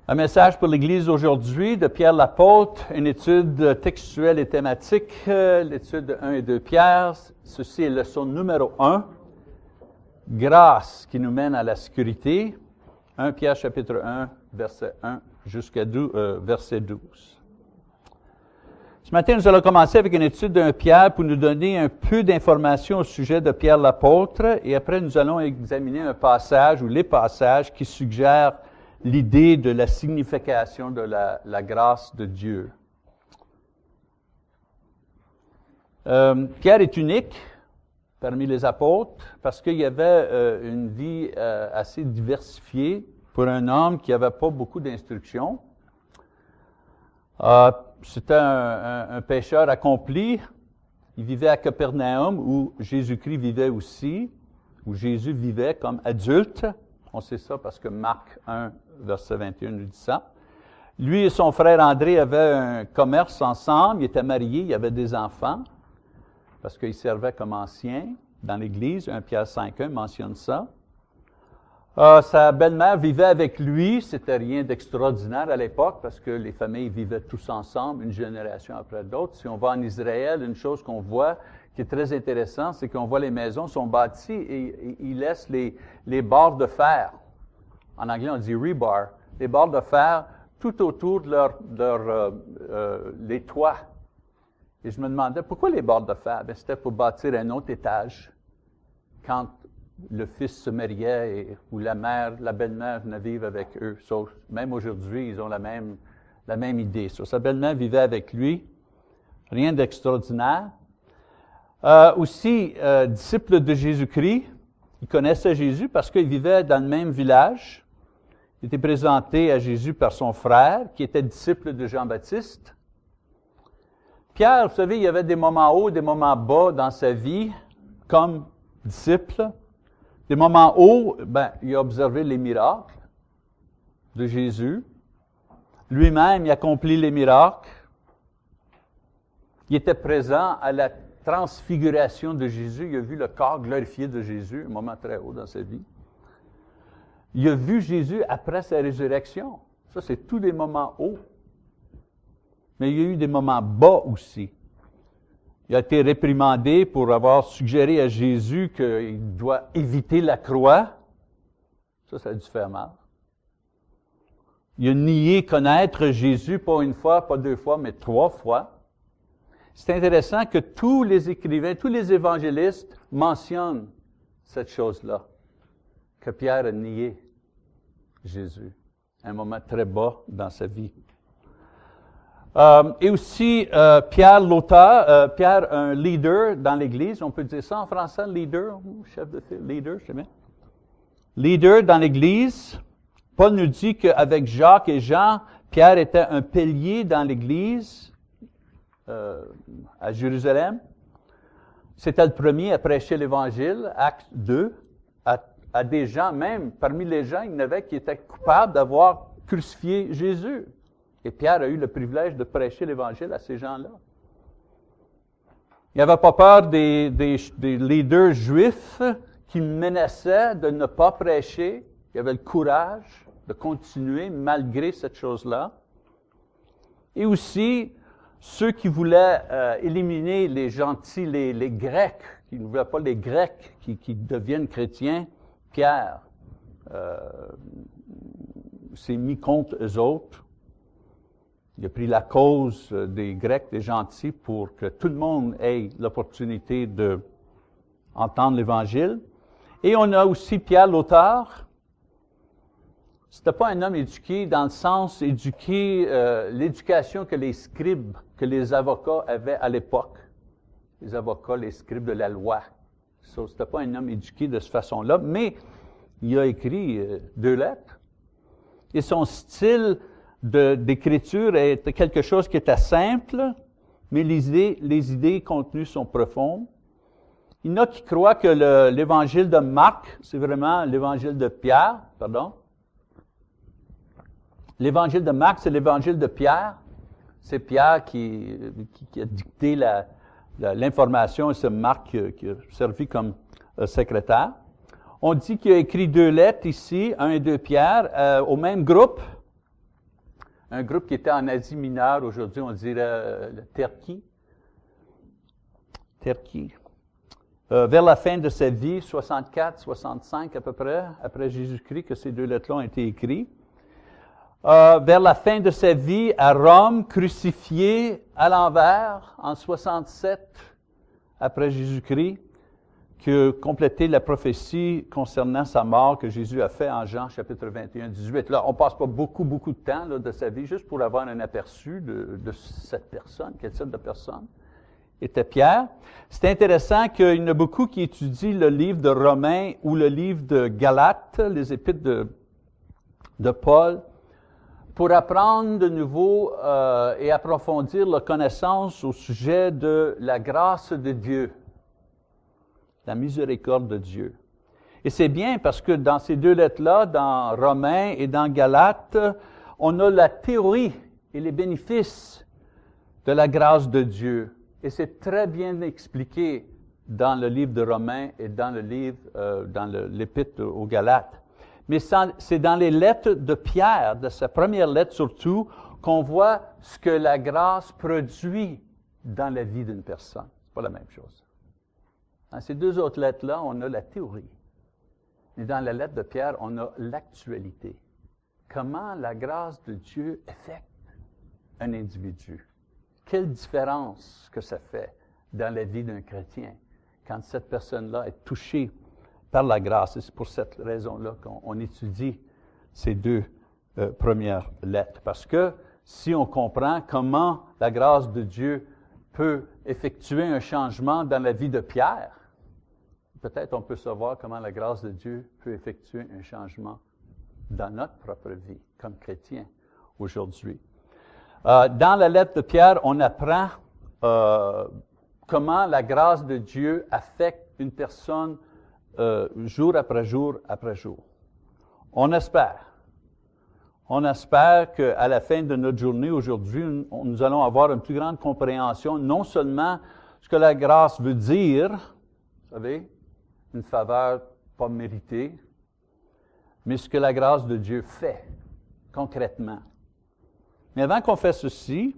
Un message pour l'Église aujourd'hui de Pierre l'apôtre, une étude textuelle et thématique, l'étude de 1 et 2 Pierre. Ceci est leçon numéro 1, grâce qui nous mène à la sécurité. 1 Pierre chapitre 1, verset 1 jusqu'à verset 12. Ce matin, nous allons commencer avec une étude d'un Pierre pour nous donner un peu d'informations au sujet de Pierre l'apôtre et après nous allons examiner un passage ou les passages qui suggèrent l'idée de la signification de la grâce de Dieu. Pierre est unique parmi les apôtres parce qu'il y avait une vie assez diversifiée pour un homme qui n'avait pas beaucoup d'instructions. C'était un pécheur accompli. Il vivait à Capernaum où Jésus-Christ vivait aussi, où Jésus vivait comme adulte. On sait ça parce que Marc 1, verset 21 nous dit ça. Lui et son frère André avaient un commerce ensemble, ils étaient mariés, ils avaient des enfants, parce qu'ils servaient comme anciens dans l'Église. 1 Pierre 5.1 mentionne ça. Sa belle-mère vivait avec lui, c'était rien d'extraordinaire à l'époque, parce que les familles vivaient tous ensemble, une génération après l'autre. Si on va en Israël, une chose qu'on voit qui est très intéressante, c'est qu'on voit les maisons sont bâties et ils laissent les barres de fer. En anglais, on dit rebar. Les barres de fer tout autour de les toits. Et je me demandais, pourquoi les barres de fer? Bien, c'était pour bâtir un autre étage. Quand le fils se mariait ou la belle-mère venait vivre avec eux. Même aujourd'hui, ils ont la même idée. Sa belle-mère vivait avec lui. Rien d'extraordinaire. Aussi, disciple de Jésus-Christ, il connaissait Jésus parce qu'il vivait dans le même village. Il était présenté à Jésus par son frère, qui était disciple de Jean-Baptiste. Pierre, vous savez, il y avait des moments hauts, des moments bas dans sa vie, comme disciple. Des moments hauts, il a observé les miracles de Jésus. Lui-même, il accomplit les miracles. Il était présent à la transfiguration de Jésus. Il a vu le corps glorifié de Jésus, un moment très haut dans sa vie. Il a vu Jésus après sa résurrection. Ça, c'est tous des moments hauts. Mais il y a eu des moments bas aussi. Il a été réprimandé pour avoir suggéré à Jésus qu'il doit éviter la croix. Ça a dû faire mal. Il a nié connaître Jésus, pas une fois, pas deux fois, mais 3 fois. C'est intéressant que tous les écrivains, tous les évangélistes mentionnent cette chose-là, que Pierre a nié Jésus, un moment très bas dans sa vie. Et aussi, Pierre l'auteur, Pierre un leader dans l'Église, on peut dire ça en français, leader, chef de file, leader, je sais bien. Leader dans l'Église. Paul nous dit qu'avec Jacques et Jean, Pierre était un pilier dans l'Église à Jérusalem. C'était le premier à prêcher l'Évangile, Acte 2, à des gens, même parmi les gens, il y en avait qui étaient coupables d'avoir crucifié Jésus. Et Pierre a eu le privilège de prêcher l'Évangile à ces gens-là. Il n'avait pas peur des leaders juifs qui menaçaient de ne pas prêcher. Il avait le courage de continuer malgré cette chose-là. Et aussi, ceux qui voulaient éliminer les gentils, les Grecs, qui ne voulaient pas les Grecs qui deviennent chrétiens, Pierre s'est mis contre eux autres. Il a pris la cause des Grecs, des gentils, pour que tout le monde ait l'opportunité d'entendre l'Évangile. Et on a aussi Pierre l'auteur. C'était pas un homme éduqué dans le sens éduqué, l'éducation que les scribes, que les avocats avaient à l'époque. Les avocats, les scribes de la loi. C'était pas un homme éduqué de cette façon-là, mais il a écrit 2 lettres. Et son style d'écriture est quelque chose qui était simple, mais les idées contenues sont profondes. Il y en a qui croient que l'évangile de Marc, c'est vraiment l'évangile de Pierre, pardon. L'évangile de Marc, c'est l'évangile de Pierre. C'est Pierre qui a dicté l'information et c'est Marc qui a servi comme secrétaire. On dit qu'il a écrit 2 lettres ici, 1 et 2 Pierre, au même groupe. un groupe qui était en Asie mineure, aujourd'hui on dirait le Turquie. Vers la fin de sa vie, 64, 65 à peu près, après Jésus-Christ, que ces deux lettres-là ont été écrites. Vers la fin de sa vie, à Rome, crucifié à l'envers, en 67 après Jésus-Christ, qui a complété la prophétie concernant sa mort que Jésus a fait en Jean chapitre 21, 18. Là, on ne passe pas beaucoup de temps là, de sa vie, juste pour avoir un aperçu de cette personne, quel type de personne était Pierre. C'est intéressant qu'il y en a beaucoup qui étudient le livre de Romains ou le livre de Galates, les épîtres de Paul, pour apprendre de nouveau et approfondir la connaissance au sujet de la grâce de Dieu, la miséricorde de Dieu. Et c'est bien parce que dans ces deux lettres-là, dans Romains et dans Galates, on a la théorie et les bénéfices de la grâce de Dieu. Et c'est très bien expliqué dans le livre de Romains et dans le livre, dans l'épître aux Galates. Mais c'est dans les lettres de Pierre, de sa première lettre surtout, qu'on voit ce que la grâce produit dans la vie d'une personne. C'est pas la même chose. Dans ces deux autres lettres-là, on a la théorie. Mais dans la lettre de Pierre, on a l'actualité. Comment la grâce de Dieu affecte un individu. Quelle différence que ça fait dans la vie d'un chrétien quand cette personne-là est touchée par la grâce. Et c'est pour cette raison-là qu'on étudie ces deux premières lettres. Parce que si on comprend comment la grâce de Dieu peut effectuer un changement dans la vie de Pierre, peut-être on peut savoir comment la grâce de Dieu peut effectuer un changement dans notre propre vie comme chrétien aujourd'hui. Dans la lettre de Pierre, on apprend comment la grâce de Dieu affecte une personne jour après jour après jour. On espère qu'à la fin de notre journée aujourd'hui, nous allons avoir une plus grande compréhension, non seulement ce que la grâce veut dire, vous savez, une faveur pas méritée, mais ce que la grâce de Dieu fait concrètement. Mais avant qu'on fasse ceci,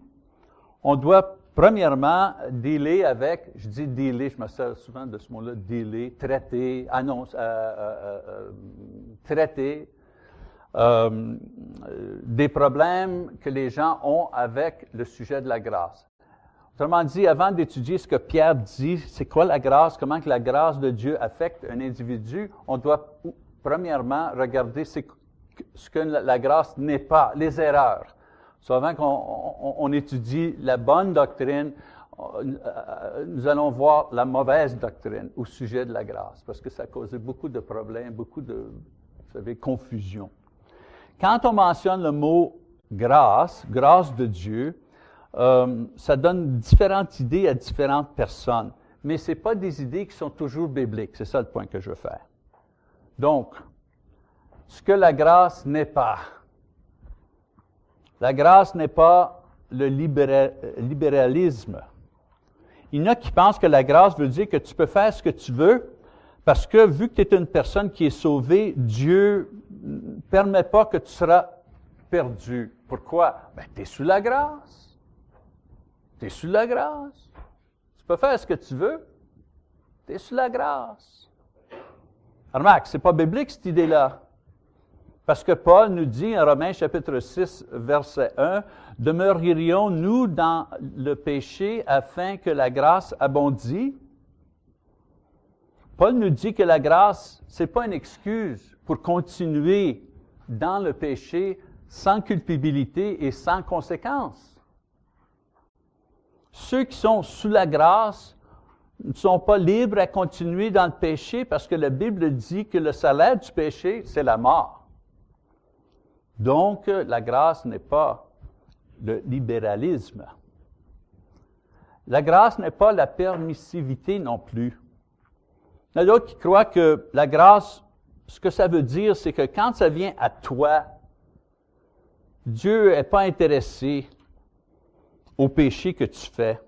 on doit premièrement dealer avec, je dis dealer, je me sers souvent de ce mot-là, dealer, traiter, traiter des problèmes que les gens ont avec le sujet de la grâce. Autrement dit, avant d'étudier ce que Pierre dit, c'est quoi la grâce, comment que la grâce de Dieu affecte un individu, on doit premièrement regarder ce que la grâce n'est pas, les erreurs. Avant qu'on étudie la bonne doctrine, nous allons voir la mauvaise doctrine au sujet de la grâce, parce que ça a causé beaucoup de problèmes, beaucoup de, vous savez, confusion. Quand on mentionne le mot grâce, grâce de Dieu, ça donne différentes idées à différentes personnes, mais ce n'est pas des idées qui sont toujours bibliques. C'est ça le point que je veux faire. Donc, ce que la grâce n'est pas. La grâce n'est pas le libéralisme. Il y en a qui pensent que la grâce veut dire que tu peux faire ce que tu veux, parce que vu que tu es une personne qui est sauvée, Dieu ne permet pas que tu seras perdu. Pourquoi? Bien, tu es sous la grâce. Tu es sous la grâce. Tu peux faire ce que tu veux. Tu es sous la grâce. Remarque, ce n'est pas biblique cette idée-là. Parce que Paul nous dit en Romains chapitre 6, verset 1, « Demeurerions-nous dans le péché afin que la grâce abondît? » Paul nous dit que la grâce, ce n'est pas une excuse pour continuer dans le péché sans culpabilité et sans conséquence. Ceux qui sont sous la grâce ne sont pas libres à continuer dans le péché parce que la Bible dit que le salaire du péché, c'est la mort. Donc, la grâce n'est pas le libéralisme. La grâce n'est pas la permissivité non plus. Il y en a d'autres qui croient que la grâce, ce que ça veut dire, c'est que quand ça vient à toi, Dieu n'est pas intéressé au péché que tu fais.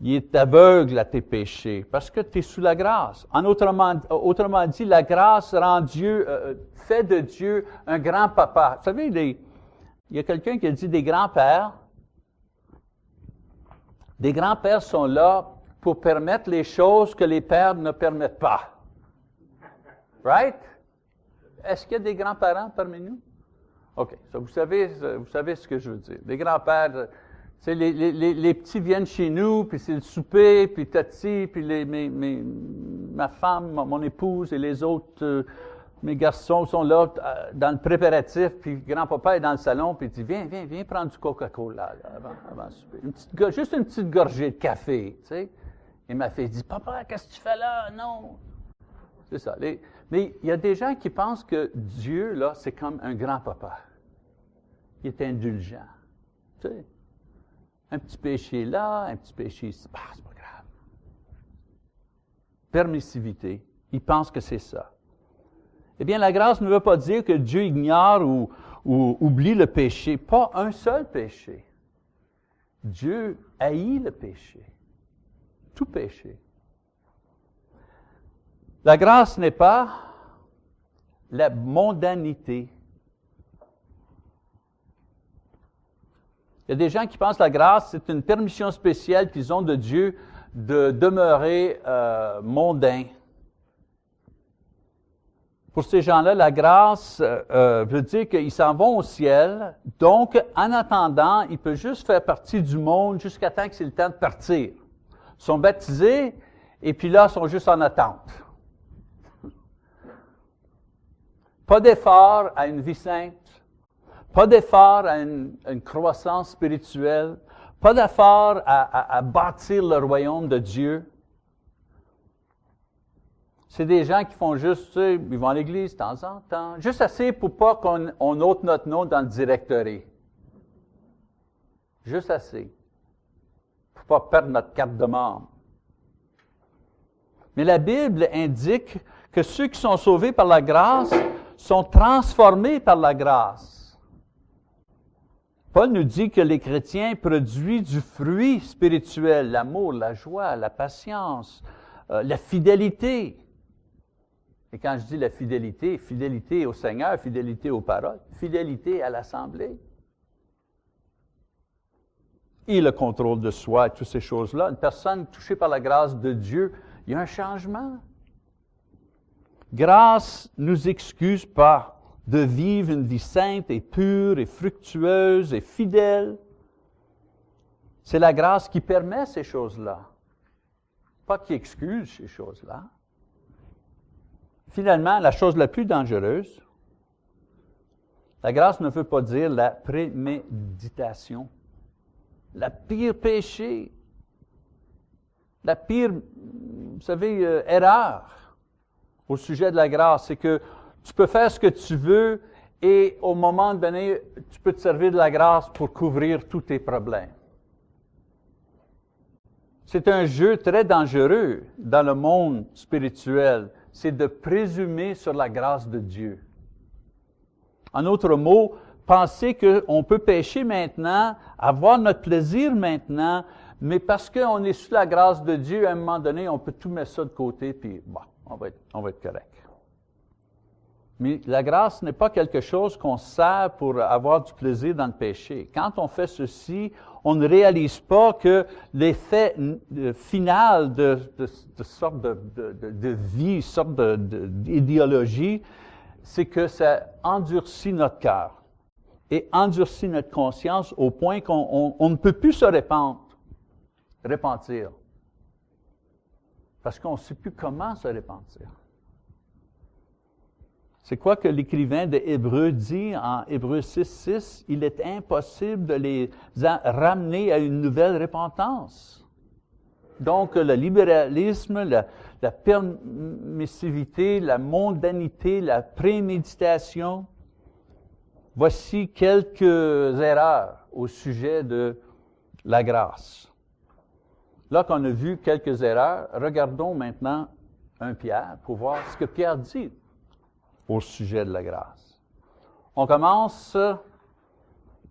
Il est aveugle à tes péchés parce que tu es sous la grâce. Autrement dit, la grâce rend Dieu, fait de Dieu un grand papa. Vous savez, Il y a quelqu'un qui a dit des grands-pères. Des grands-pères sont là pour permettre les choses que les pères ne permettent pas. Right? Est-ce qu'il y a des grands-parents parmi nous? OK. So vous savez ce que je veux dire. Les grands-pères, les petits viennent chez nous, puis c'est le souper, puis Tati, puis ma femme, mon épouse et les autres, mes garçons sont là dans le préparatif, puis grand-papa est dans le salon, puis il dit, viens prendre du Coca-Cola là, avant le souper. Juste une petite gorgée de café, tu sais. Et ma fille dit, papa, qu'est-ce que tu fais là? Non. C'est ça. Mais il y a des gens qui pensent que Dieu, là, c'est comme un grand-papa. Il est indulgent. Tu sais. Un petit péché là, un petit péché ici. Ah, c'est pas grave. Permissivité. Ils pensent que c'est ça. Eh bien, la grâce ne veut pas dire que Dieu ignore ou oublie le péché. Pas un seul péché. Dieu haït le péché. Tout péché. La grâce n'est pas la mondanité. Il y a des gens qui pensent que la grâce, c'est une permission spéciale qu'ils ont de Dieu de demeurer mondain. Pour ces gens-là, la grâce veut dire qu'ils s'en vont au ciel. Donc, en attendant, ils peuvent juste faire partie du monde jusqu'à temps que c'est le temps de partir. Ils sont baptisés et puis là, ils sont juste en attente. Pas d'effort à une vie sainte. Pas d'effort à une croissance spirituelle. Pas d'effort à bâtir le royaume de Dieu. C'est des gens qui font juste, tu sais, ils vont à l'église de temps en temps, juste assez pour pas qu'on note notre nom dans le directory. Juste assez. Pour pas perdre notre carte de membre. Mais la Bible indique que ceux qui sont sauvés par la grâce sont transformés par la grâce. Paul nous dit que les chrétiens produisent du fruit spirituel, l'amour, la joie, la patience, la fidélité. Et quand je dis la fidélité, fidélité au Seigneur, fidélité aux paroles, fidélité à l'Assemblée. Et le contrôle de soi, toutes ces choses-là. Une personne touchée par la grâce de Dieu, il y a un changement. Grâce ne nous excuse pas de vivre une vie sainte et pure et fructueuse et fidèle. C'est la grâce qui permet ces choses-là, pas qui excuse ces choses-là. Finalement, la chose la plus dangereuse, la grâce ne veut pas dire la préméditation. La pire péché, la pire, vous savez, erreur au sujet de la grâce, c'est que tu peux faire ce que tu veux et au moment donné, tu peux te servir de la grâce pour couvrir tous tes problèmes. C'est un jeu très dangereux dans le monde spirituel. C'est de présumer sur la grâce de Dieu. En d'autres mots, penser qu'on peut pécher maintenant, avoir notre plaisir maintenant, mais parce qu'on est sous la grâce de Dieu, à un moment donné, on peut tout mettre ça de côté, puis bon, on va être correct. Mais la grâce n'est pas quelque chose qu'on sert pour avoir du plaisir dans le péché. Quand on fait ceci, on ne réalise pas que l'effet final de sorte de vie, sorte d'idéologie, c'est que ça endurcit notre cœur et endurcit notre conscience au point qu'on ne peut plus se repentir. Parce qu'on ne sait plus comment se repentir. C'est quoi que l'écrivain de Hébreux dit en Hébreux 6:6? Il est impossible de les ramener à une nouvelle repentance. Donc, le libéralisme, la permissivité, la mondanité, la préméditation, voici quelques erreurs au sujet de la grâce. Là qu'on a vu quelques erreurs, regardons maintenant 1 Pierre pour voir ce que Pierre dit au sujet de la grâce. On commence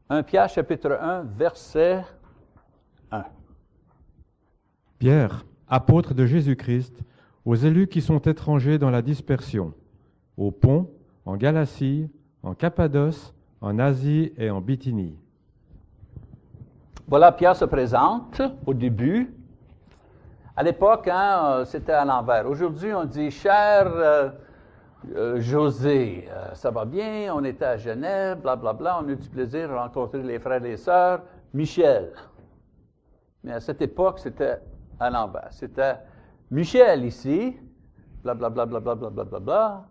1 Pierre chapitre 1, verset 1. Pierre, apôtre de Jésus-Christ, aux élus qui sont étrangers dans la dispersion, au Pont, en Galatie, en Cappadoce, en Asie et en Bithynie. Voilà, Pierre se présente au début. À l'époque, c'était à l'envers. Aujourd'hui, on dit « Cher José, ça va bien, on était à Genève, blablabla, on a eu du plaisir de rencontrer les frères et les sœurs. Michel. » Mais à cette époque, c'était à l'envers. C'était « Michel ici, blablabla, blablabla, blablabla.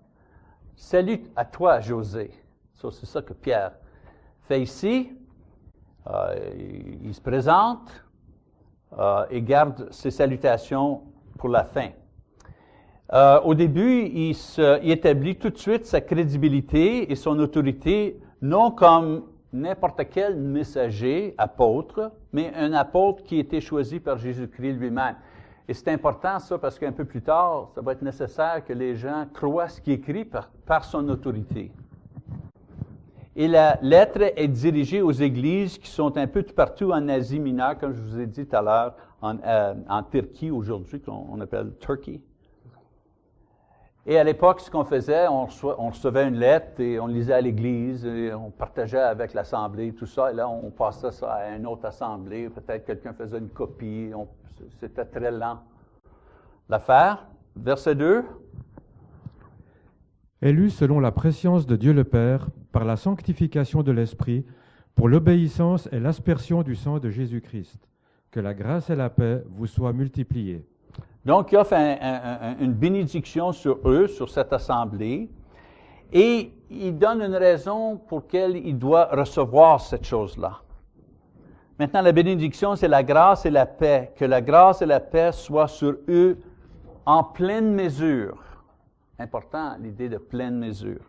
Salut à toi, José. » So, c'est ça que Pierre fait ici. Il se présente et garde ses salutations pour la fin. Au début, il établit tout de suite sa crédibilité et son autorité, non comme n'importe quel messager, apôtre, mais un apôtre qui a été choisi par Jésus-Christ lui-même. Et c'est important ça parce qu'un peu plus tard, ça va être nécessaire que les gens croient ce qui est écrit par son autorité. Et la lettre est dirigée aux églises qui sont un peu partout en Asie mineure, comme je vous ai dit tout à l'heure, en Turquie aujourd'hui, qu'on appelle Turkey. Et à l'époque, ce qu'on faisait, on recevait une lettre et on lisait à l'église, et on partageait avec l'assemblée, tout ça, et là, on passait ça à une autre assemblée, peut-être quelqu'un faisait une copie, c'était très lent. L'affaire, verset 2. Élu selon la prescience de Dieu le Père, par la sanctification de l'Esprit, pour l'obéissance et l'aspersion du sang de Jésus-Christ. Que la grâce et la paix vous soient multipliées. Donc, il offre une bénédiction sur eux, sur cette assemblée, et il donne une raison pour laquelle il doit recevoir cette chose-là. Maintenant, la bénédiction, c'est la grâce et la paix. Que la grâce et la paix soient sur eux en pleine mesure. Important, l'idée de pleine mesure.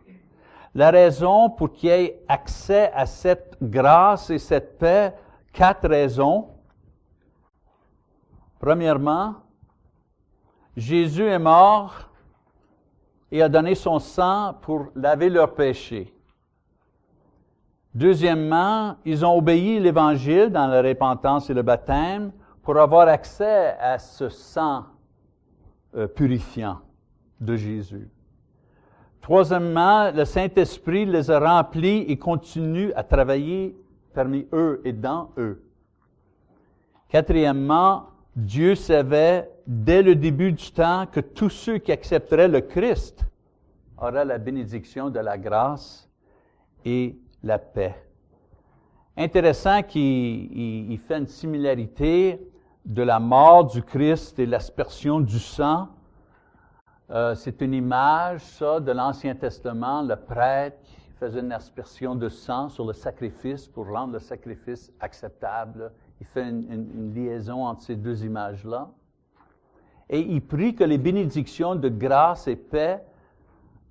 La raison pour qu'il y ait accès à cette grâce et cette paix, 4 raisons. Premièrement, Jésus est mort et a donné son sang pour laver leurs péchés. Deuxièmement, ils ont obéi l'Évangile dans la repentance et le baptême pour avoir accès à ce sang purifiant de Jésus. Troisièmement, le Saint-Esprit les a remplis et continue à travailler parmi eux et dans eux. Quatrièmement, Dieu savait dès le début du temps que tous ceux qui accepteraient le Christ auraient la bénédiction de la grâce et la paix. Intéressant qu'il fait une similarité de la mort du Christ et l'aspersion du sang. C'est une image, ça, de l'Ancien Testament, le prêtre qui faisait une aspersion de sang sur le sacrifice pour rendre le sacrifice acceptable. Il fait une liaison entre ces deux images-là. Et il prie que les bénédictions de grâce et paix,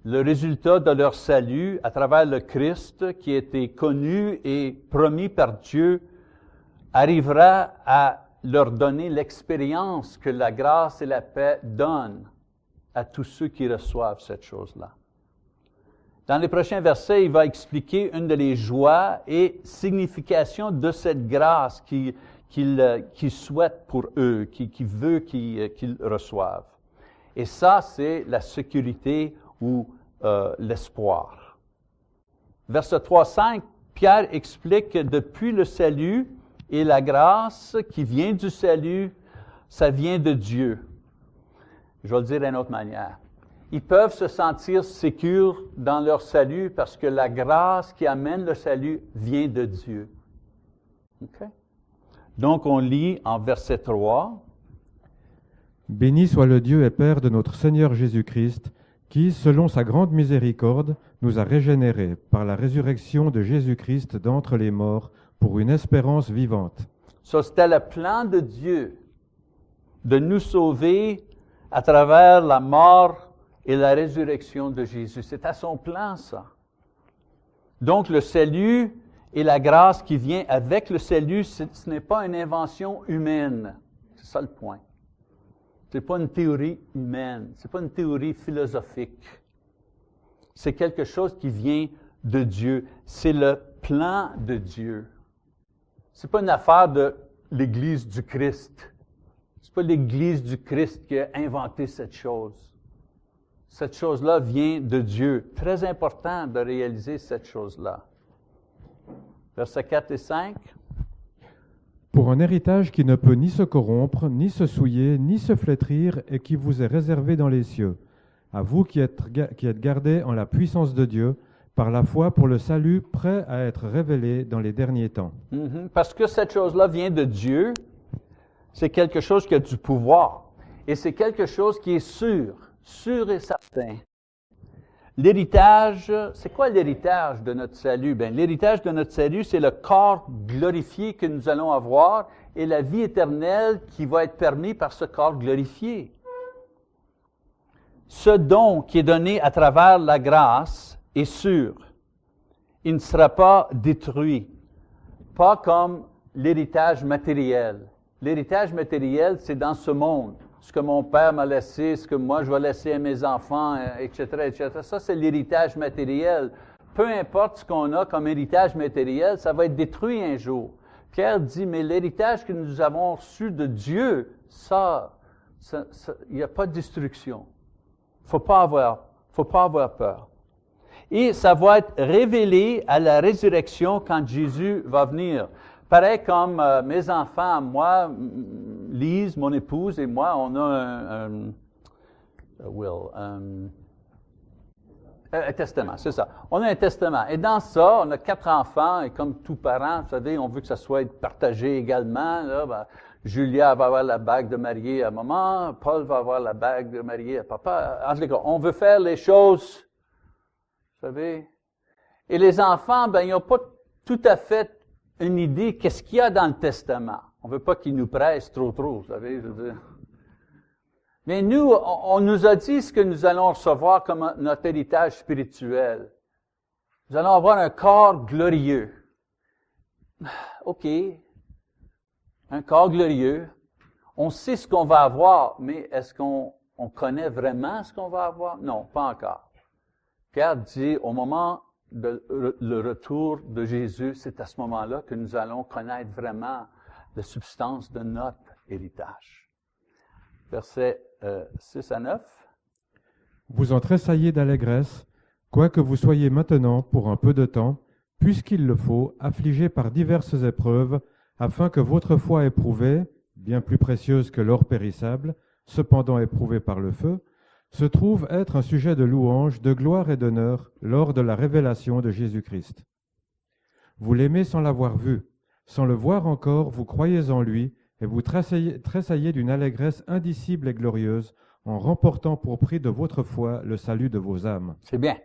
le résultat de leur salut à travers le Christ qui a été connu et promis par Dieu, arrivera à leur donner l'expérience que la grâce et la paix donnent à tous ceux qui reçoivent cette chose-là. Dans les prochains versets, il va expliquer une de les joies et significations de cette grâce qu'il souhaite pour eux, qu'il veut qu'ils reçoivent. Et ça, c'est la sécurité ou l'espoir. Verset 3-5, Pierre explique que depuis le salut et la grâce qui vient du salut, ça vient de Dieu. Je vais le dire d'une autre manière. Ils peuvent se sentir sécures dans leur salut parce que la grâce qui amène le salut vient de Dieu. Okay? Donc, on lit en verset 3. « Béni soit le Dieu et Père de notre Seigneur Jésus-Christ, qui, selon sa grande miséricorde, nous a régénérés par la résurrection de Jésus-Christ d'entre les morts pour une espérance vivante. » Ça, c'était le plan de Dieu de nous sauver à travers la mort et la résurrection de Jésus. C'est à son plan, ça. Donc, le salut et la grâce qui vient avec le salut, ce n'est pas une invention humaine. C'est ça le point. Ce n'est pas une théorie humaine. Ce n'est pas une théorie philosophique. C'est quelque chose qui vient de Dieu. C'est le plan de Dieu. Ce n'est pas une affaire de l'Église du Christ. Ce n'est pas l'Église du Christ qui a inventé cette chose. Cette chose-là vient de Dieu. Très important de réaliser cette chose-là. Versets 4 et 5. Pour un héritage qui ne peut ni se corrompre, ni se souiller, ni se flétrir, et qui vous est réservé dans les cieux, à vous qui êtes gardés en la puissance de Dieu, par la foi pour le salut prêt à être révélé dans les derniers temps. Parce que cette chose-là vient de Dieu, c'est quelque chose qui a du pouvoir. Et c'est quelque chose qui est sûr et certain. L'héritage, c'est quoi l'héritage de notre salut? Bien, l'héritage de notre salut, c'est le corps glorifié que nous allons avoir et la vie éternelle qui va être permise par ce corps glorifié. Ce don qui est donné à travers la grâce est sûr. Il ne sera pas détruit. Pas comme l'héritage matériel. L'héritage matériel, c'est dans ce monde. Ce que mon père m'a laissé, ce que moi je vais laisser à mes enfants, etc., etc. Ça, c'est l'héritage matériel. Peu importe ce qu'on a comme héritage matériel, ça va être détruit un jour. Pierre dit, mais l'héritage que nous avons reçu de Dieu, il n'y a pas de destruction. Il ne faut pas avoir peur. Et ça va être révélé à la résurrection quand Jésus va venir. Pareil comme mes enfants, moi, Lise, mon épouse et moi, on a un testament, c'est ça. On a un testament. Et dans ça, on a 4 enfants, et comme tout parent, vous savez, on veut que ça soit partagé également. Là, Julia va avoir la bague de mariée à maman, Paul va avoir la bague de mariée à papa. En tout cas, on veut faire les choses, vous savez. Et les enfants, ils n'ont pas tout à fait une idée qu'est-ce qu'il y a dans le testament. On ne veut pas qu'ils nous pressent trop, vous savez, je veux dire. Mais nous, on nous a dit ce que nous allons recevoir comme notre héritage spirituel. Nous allons avoir un corps glorieux. OK. Un corps glorieux. On sait ce qu'on va avoir, mais est-ce qu'on connaît vraiment ce qu'on va avoir? Non, pas encore. Pierre dit, au moment le retour de Jésus, c'est à ce moment-là que nous allons connaître vraiment la substance de notre héritage. Versets 6 à 9. Vous en tressaillez d'allégresse, quoique vous soyez maintenant, pour un peu de temps, puisqu'il le faut, affligés par diverses épreuves, afin que votre foi éprouvée, bien plus précieuse que l'or périssable, cependant éprouvée par le feu, se trouve être un sujet de louange, de gloire et d'honneur lors de la révélation de Jésus-Christ. Vous l'aimez sans l'avoir vu, sans le voir encore, vous croyez en lui, et vous tressaillez d'une allégresse indicible et glorieuse, en remportant pour prix de votre foi le salut de vos âmes. C'est bien.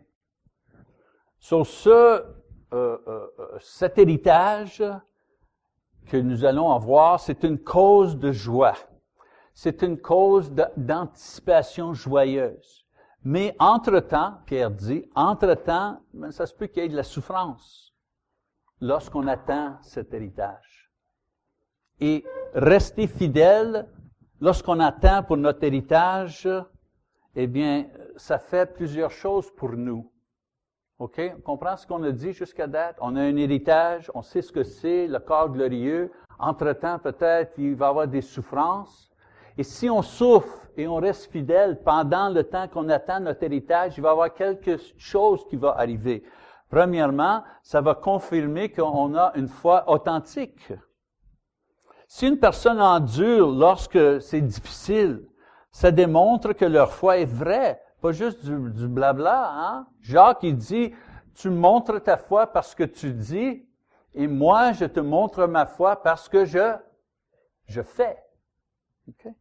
Sur cet héritage que nous allons avoir, c'est une cause de joie. C'est une cause d'anticipation joyeuse. Mais entre-temps, Pierre dit, entre-temps, ça se peut qu'il y ait de la souffrance lorsqu'on attend cet héritage. Et rester fidèle lorsqu'on attend pour notre héritage, eh bien, ça fait plusieurs choses pour nous. OK? On comprend ce qu'on a dit jusqu'à date? On a un héritage, on sait ce que c'est, le corps glorieux. Entre-temps, peut-être, il va y avoir des souffrances. Et si on souffre et on reste fidèle pendant le temps qu'on attend notre héritage, il va y avoir quelque chose qui va arriver. Premièrement, ça va confirmer qu'on a une foi authentique. Si une personne endure lorsque c'est difficile, ça démontre que leur foi est vraie, pas juste du blabla. Hein? Jacques, il dit, tu montres ta foi parce que tu dis, et moi, je te montre ma foi parce que je fais. Okay?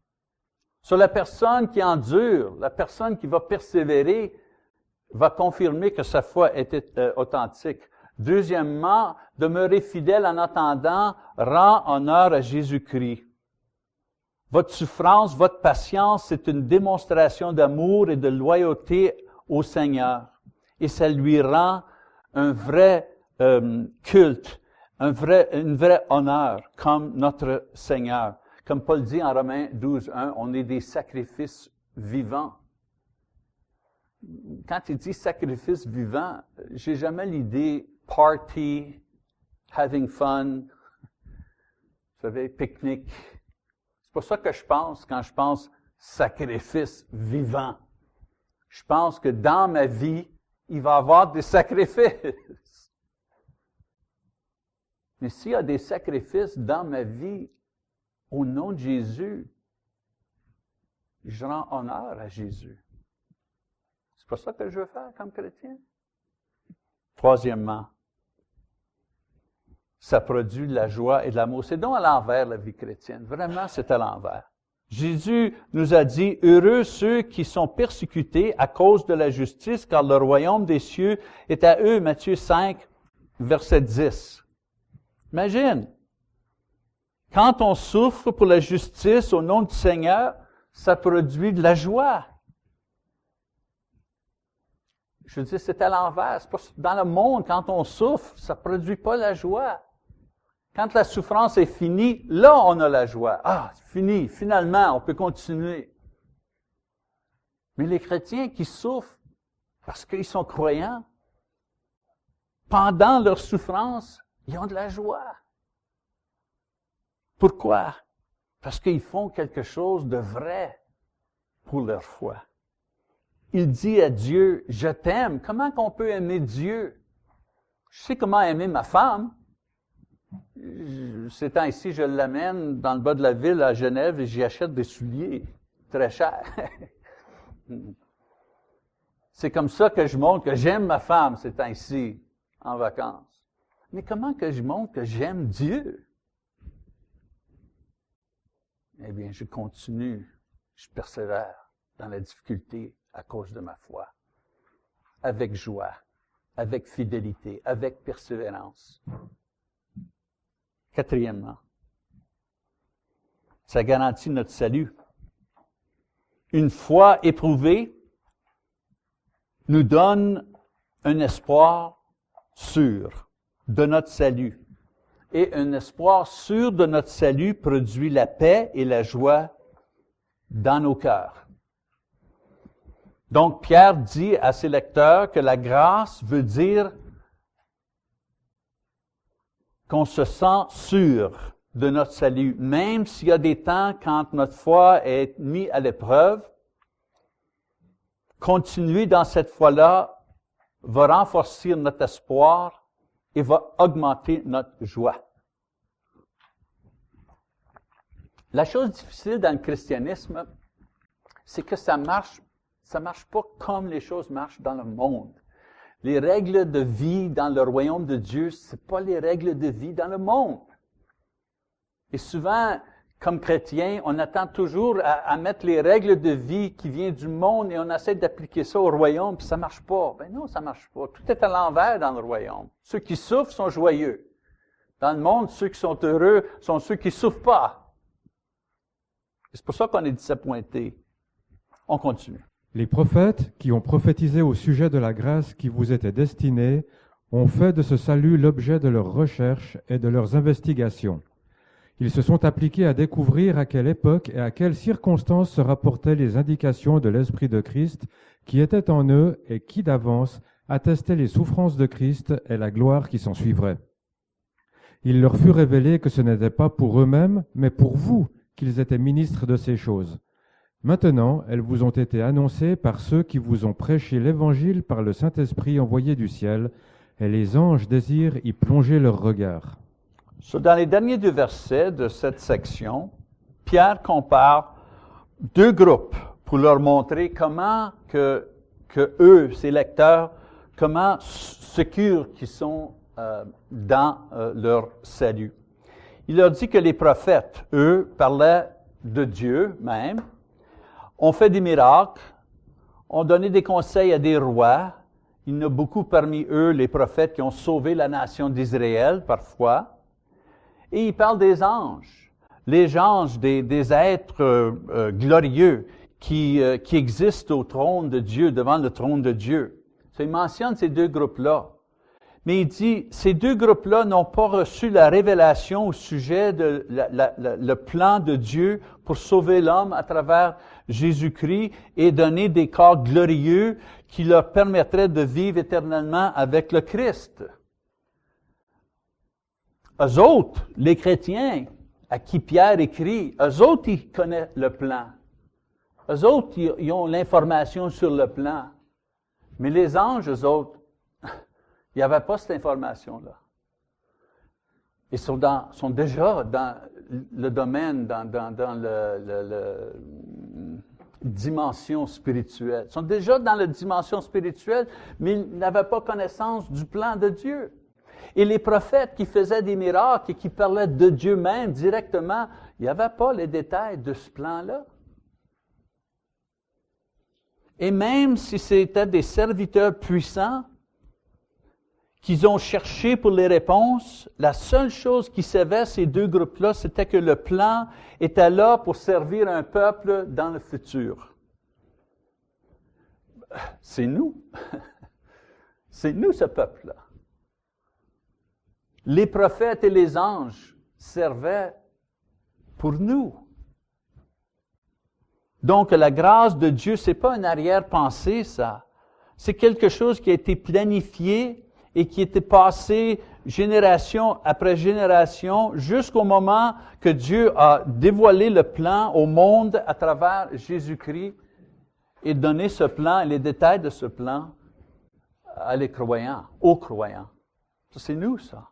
Sur la personne qui endure, la personne qui va persévérer, va confirmer que sa foi est authentique. Deuxièmement, demeurer fidèle en attendant rend honneur à Jésus-Christ. Votre souffrance, votre patience, c'est une démonstration d'amour et de loyauté au Seigneur. Et ça lui rend un vrai culte, un vrai honneur comme notre Seigneur. Comme Paul dit en Romains 12:1, on est des sacrifices vivants. Quand il dit sacrifice vivant, j'ai jamais l'idée party, having fun, vous savez, pique-nique. C'est pas ça que je pense quand je pense sacrifice vivant. Je pense que dans ma vie, il va y avoir des sacrifices. Mais s'il y a des sacrifices dans ma vie, au nom de Jésus, je rends honneur à Jésus. C'est pas ça que je veux faire comme chrétien. Troisièmement, ça produit de la joie et de l'amour. C'est donc à l'envers la vie chrétienne. Vraiment, c'est à l'envers. Jésus nous a dit, « Heureux ceux qui sont persécutés à cause de la justice, car le royaume des cieux est à eux. » Matthieu 5, verset 10. Imagine, quand on souffre pour la justice au nom du Seigneur, ça produit de la joie. Je veux dire, c'est à l'envers. C'est pas, dans le monde, quand on souffre, ça ne produit pas la joie. Quand la souffrance est finie, là, on a la joie. Ah, c'est fini, finalement, on peut continuer. Mais les chrétiens qui souffrent parce qu'ils sont croyants, pendant leur souffrance, ils ont de la joie. Pourquoi? Parce qu'ils font quelque chose de vrai pour leur foi. Il dit à Dieu, « Je t'aime. » Comment qu'on peut aimer Dieu? Je sais comment aimer ma femme. Ces temps-ci, je l'amène dans le bas de la ville à Genève et j'y achète des souliers très chers. C'est comme ça que je montre que j'aime ma femme ces temps-ci, en vacances. Mais comment que je montre que j'aime Dieu? Eh bien, je continue, je persévère dans la difficulté à cause de ma foi, avec joie, avec fidélité, avec persévérance. Quatrièmement, ça garantit notre salut. Une foi éprouvée nous donne un espoir sûr de notre salut. Et un espoir sûr de notre salut produit la paix et la joie dans nos cœurs. Donc, Pierre dit à ses lecteurs que la grâce veut dire qu'on se sent sûr de notre salut, même s'il y a des temps quand notre foi est mise à l'épreuve. Continuer dans cette foi-là va renforcer notre espoir et va augmenter notre joie. La chose difficile dans le christianisme, c'est que ça marche pas comme les choses marchent dans le monde. Les règles de vie dans le royaume de Dieu, c'est pas les règles de vie dans le monde. Et souvent, comme chrétiens, on attend toujours à mettre les règles de vie qui viennent du monde et on essaie d'appliquer ça au royaume, puis ça marche pas. Ben non, ça marche pas. Tout est à l'envers dans le royaume. Ceux qui souffrent sont joyeux. Dans le monde, ceux qui sont heureux sont ceux qui souffrent pas. Et c'est pour ça qu'on est disappointés. On continue. Les prophètes qui ont prophétisé au sujet de la grâce qui vous était destinée ont fait de ce salut l'objet de leurs recherches et de leurs investigations. Ils se sont appliqués à découvrir à quelle époque et à quelles circonstances se rapportaient les indications de l'Esprit de Christ qui était en eux et qui d'avance attestait les souffrances de Christ et la gloire qui s'en suivrait. Il leur fut révélé que ce n'était pas pour eux-mêmes, mais pour vous qu'ils étaient ministres de ces choses. Maintenant, elles vous ont été annoncées par ceux qui vous ont prêché l'Évangile par le Saint-Esprit envoyé du ciel, et les anges désirent y plonger leur regard. Dans les derniers deux versets de cette section, Pierre compare deux groupes pour leur montrer comment que eux, ses lecteurs, comment secures qu'ils sont dans leur salut. Il leur dit que les prophètes, eux, parlaient de Dieu même, ont fait des miracles, ont donné des conseils à des rois. Il y en a beaucoup parmi eux, les prophètes, qui ont sauvé la nation d'Israël parfois. Et il parle des anges. Les anges, des êtres glorieux qui existent au trône de Dieu, devant le trône de Dieu. Ça, il mentionne ces deux groupes-là. Mais il dit, ces deux groupes-là n'ont pas reçu la révélation au sujet de le plan de Dieu pour sauver l'homme à travers Jésus-Christ et donner des corps glorieux qui leur permettraient de vivre éternellement avec le Christ. Eux autres, les chrétiens à qui Pierre écrit, eux autres, ils connaissent le plan. Eux autres, ils ont l'information sur le plan. Mais les anges, eux autres, il n'y avait pas cette information-là. Ils sont déjà dans le domaine, dans le dimension spirituelle. Ils sont déjà dans la dimension spirituelle, mais ils n'avaient pas connaissance du plan de Dieu. Et les prophètes qui faisaient des miracles et qui parlaient de Dieu même directement, il n'y avait pas les détails de ce plan-là. Et même si c'était des serviteurs puissants qu'ils ont cherché pour les réponses, la seule chose qu'ils savaient, ces deux groupes-là, c'était que le plan était là pour servir un peuple dans le futur. C'est nous. C'est nous, ce peuple-là. Les prophètes et les anges servaient pour nous. Donc, la grâce de Dieu, ce n'est pas une arrière-pensée, ça. C'est quelque chose qui a été planifié et qui était passé génération après génération jusqu'au moment que Dieu a dévoilé le plan au monde à travers Jésus-Christ et donné ce plan et les détails de ce plan à les croyants, aux croyants. Ça, c'est nous, ça.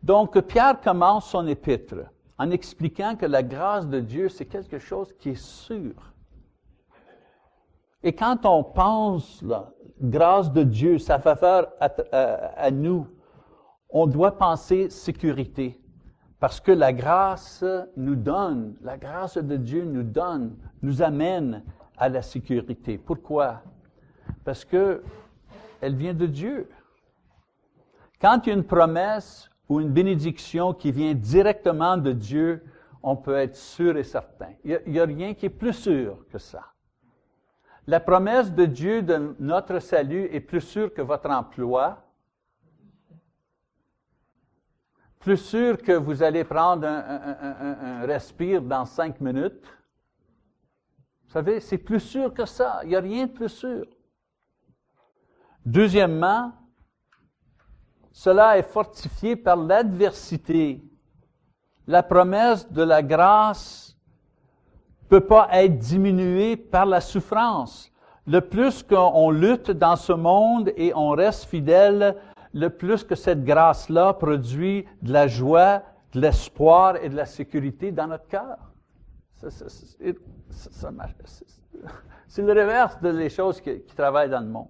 Donc, Pierre commence son épître en expliquant que la grâce de Dieu, c'est quelque chose qui est sûr. Et quand on pense la grâce de Dieu, sa faveur à nous, on doit penser sécurité. Parce que la grâce nous donne, la grâce de Dieu nous donne, nous amène à la sécurité. Pourquoi? Parce que elle vient de Dieu. Quand il y a une promesse ou une bénédiction qui vient directement de Dieu, on peut être sûr et certain. Il n'y a rien qui est plus sûr que ça. La promesse de Dieu de notre salut est plus sûre que votre emploi, plus sûr que vous allez prendre un respire dans 5 minutes. Vous savez, c'est plus sûr que ça. Il n'y a rien de plus sûr. Deuxièmement, cela est fortifié par l'adversité. La promesse de la grâce ne peut pas être diminuée par la souffrance. Le plus qu'on lutte dans ce monde et on reste fidèle, le plus que cette grâce-là produit de la joie, de l'espoir et de la sécurité dans notre cœur. C'est le reverse des choses qui travaillent dans le monde.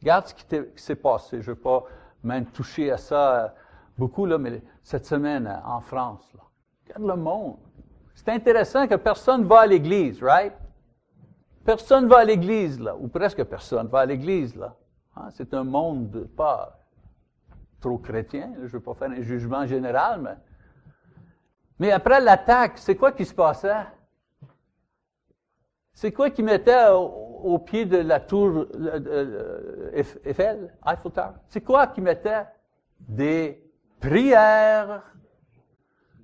Regarde ce qui s'est passé. Je ne veux pas même toucher à ça beaucoup, là, mais cette semaine en France. Là. Regarde le monde. C'est intéressant que personne ne va à l'église, right? Personne ne va à l'église, là, ou presque personne ne va à l'église, là. Hein? C'est un monde pas trop chrétien, je ne veux pas faire un jugement général, mais après l'attaque, c'est quoi qui se passait? C'est quoi qui mettait au pied de la tour Eiffel Tower? C'est quoi qui mettait? Des prières.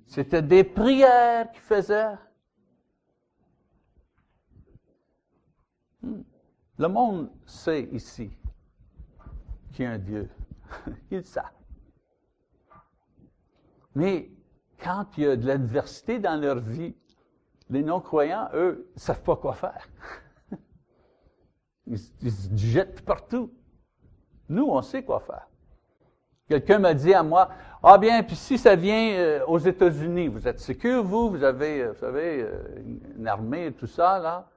C'était des prières qu'ils faisaient. Le monde sait ici qu'il y a un Dieu. Ils le savent. Mais quand il y a de l'adversité dans leur vie, les non-croyants, eux, ne savent pas quoi faire. Ils se jettent partout. Nous, on sait quoi faire. Quelqu'un m'a dit à moi, « Ah bien, puis si ça vient aux États-Unis, vous êtes sûr, vous avez, vous savez, une armée et tout ça, là.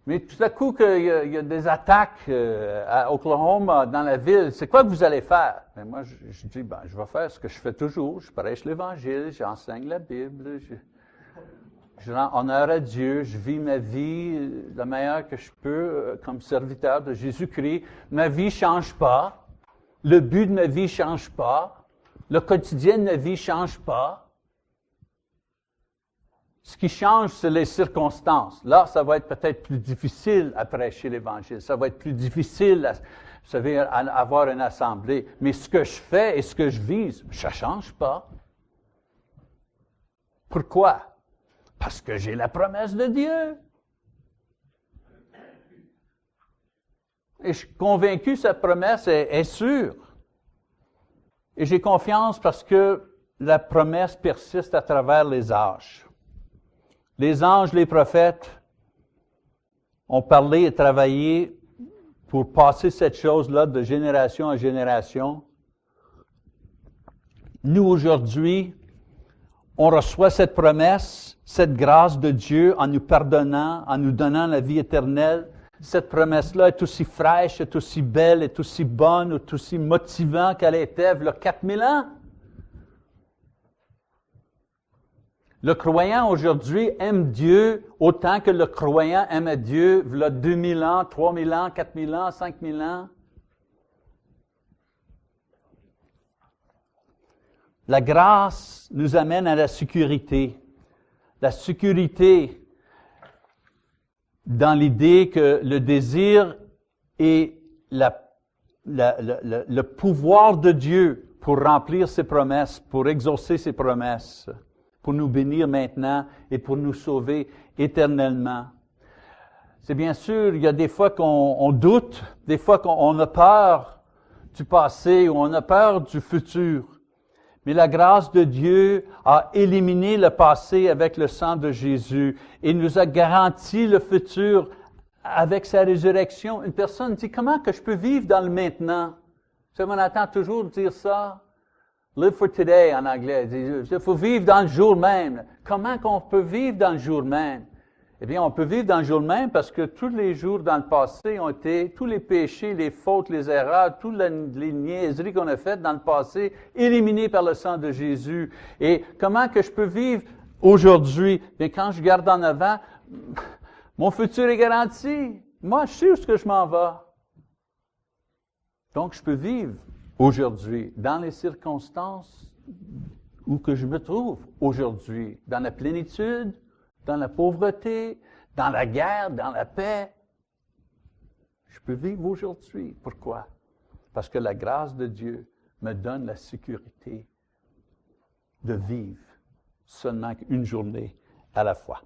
Mais tout à coup, qu'il y a des attaques à Oklahoma, dans la ville, c'est quoi que vous allez faire? » Mais moi, je dis, ben, je vais faire ce que je fais toujours. Je prêche l'Évangile, j'enseigne la Bible, je rends honneur à Dieu, je vis ma vie la meilleure que je peux comme serviteur de Jésus-Christ. Ma vie ne change pas. Le but de ma vie ne change pas. Le quotidien de ma vie ne change pas. Ce qui change, c'est les circonstances. Là, ça va être peut-être plus difficile à prêcher l'Évangile. Ça va être plus difficile, vous savez, à avoir une assemblée. Mais ce que je fais et ce que je vise, ça ne change pas. Pourquoi? Parce que j'ai la promesse de Dieu. Et je suis convaincu que cette promesse est sûre. Et j'ai confiance parce que la promesse persiste à travers les âges. Les anges, les prophètes ont parlé et travaillé pour passer cette chose-là de génération en génération. nous aujourd'hui, on reçoit cette promesse, cette grâce de Dieu en nous pardonnant, en nous donnant la vie éternelle. Cette promesse-là est aussi fraîche, est aussi belle, est aussi bonne, est aussi motivante qu'elle était il y a 4000 ans. Le croyant aujourd'hui aime Dieu autant que le croyant aimait Dieu il y a 2000 ans, 3000 ans, 4000 ans, 5000 ans. La grâce nous amène à la sécurité. La sécurité dans l'idée que le désir et le pouvoir de Dieu pour remplir ses promesses, pour exaucer ses promesses, pour nous bénir maintenant et pour nous sauver éternellement. C'est bien sûr, il y a des fois qu'on doute, des fois qu'on a peur du passé ou on a peur du futur. Mais la grâce de Dieu a éliminé le passé avec le sang de Jésus et nous a garanti le futur avec sa résurrection. Une personne dit, comment que je peux vivre dans le maintenant? Vous savez, on entend toujours dire ça. Live for today en anglais. Il faut vivre dans le jour même. Comment qu'on peut vivre dans le jour même? Eh bien, on peut vivre dans le jour même parce que tous les jours dans le passé ont été, tous les péchés, les fautes, les erreurs, toutes les niaiseries qu'on a faites dans le passé, éliminées par le sang de Jésus. Et comment que je peux vivre aujourd'hui? Bien, quand je regarde en avant, mon futur est garanti. Moi, je sais où est-ce que je m'en vais. Donc, je peux vivre aujourd'hui dans les circonstances où que je me trouve aujourd'hui, dans la plénitude, dans la pauvreté, dans la guerre, dans la paix. Je peux vivre aujourd'hui. Pourquoi? Parce que la grâce de Dieu me donne la sécurité de vivre seulement une journée à la fois.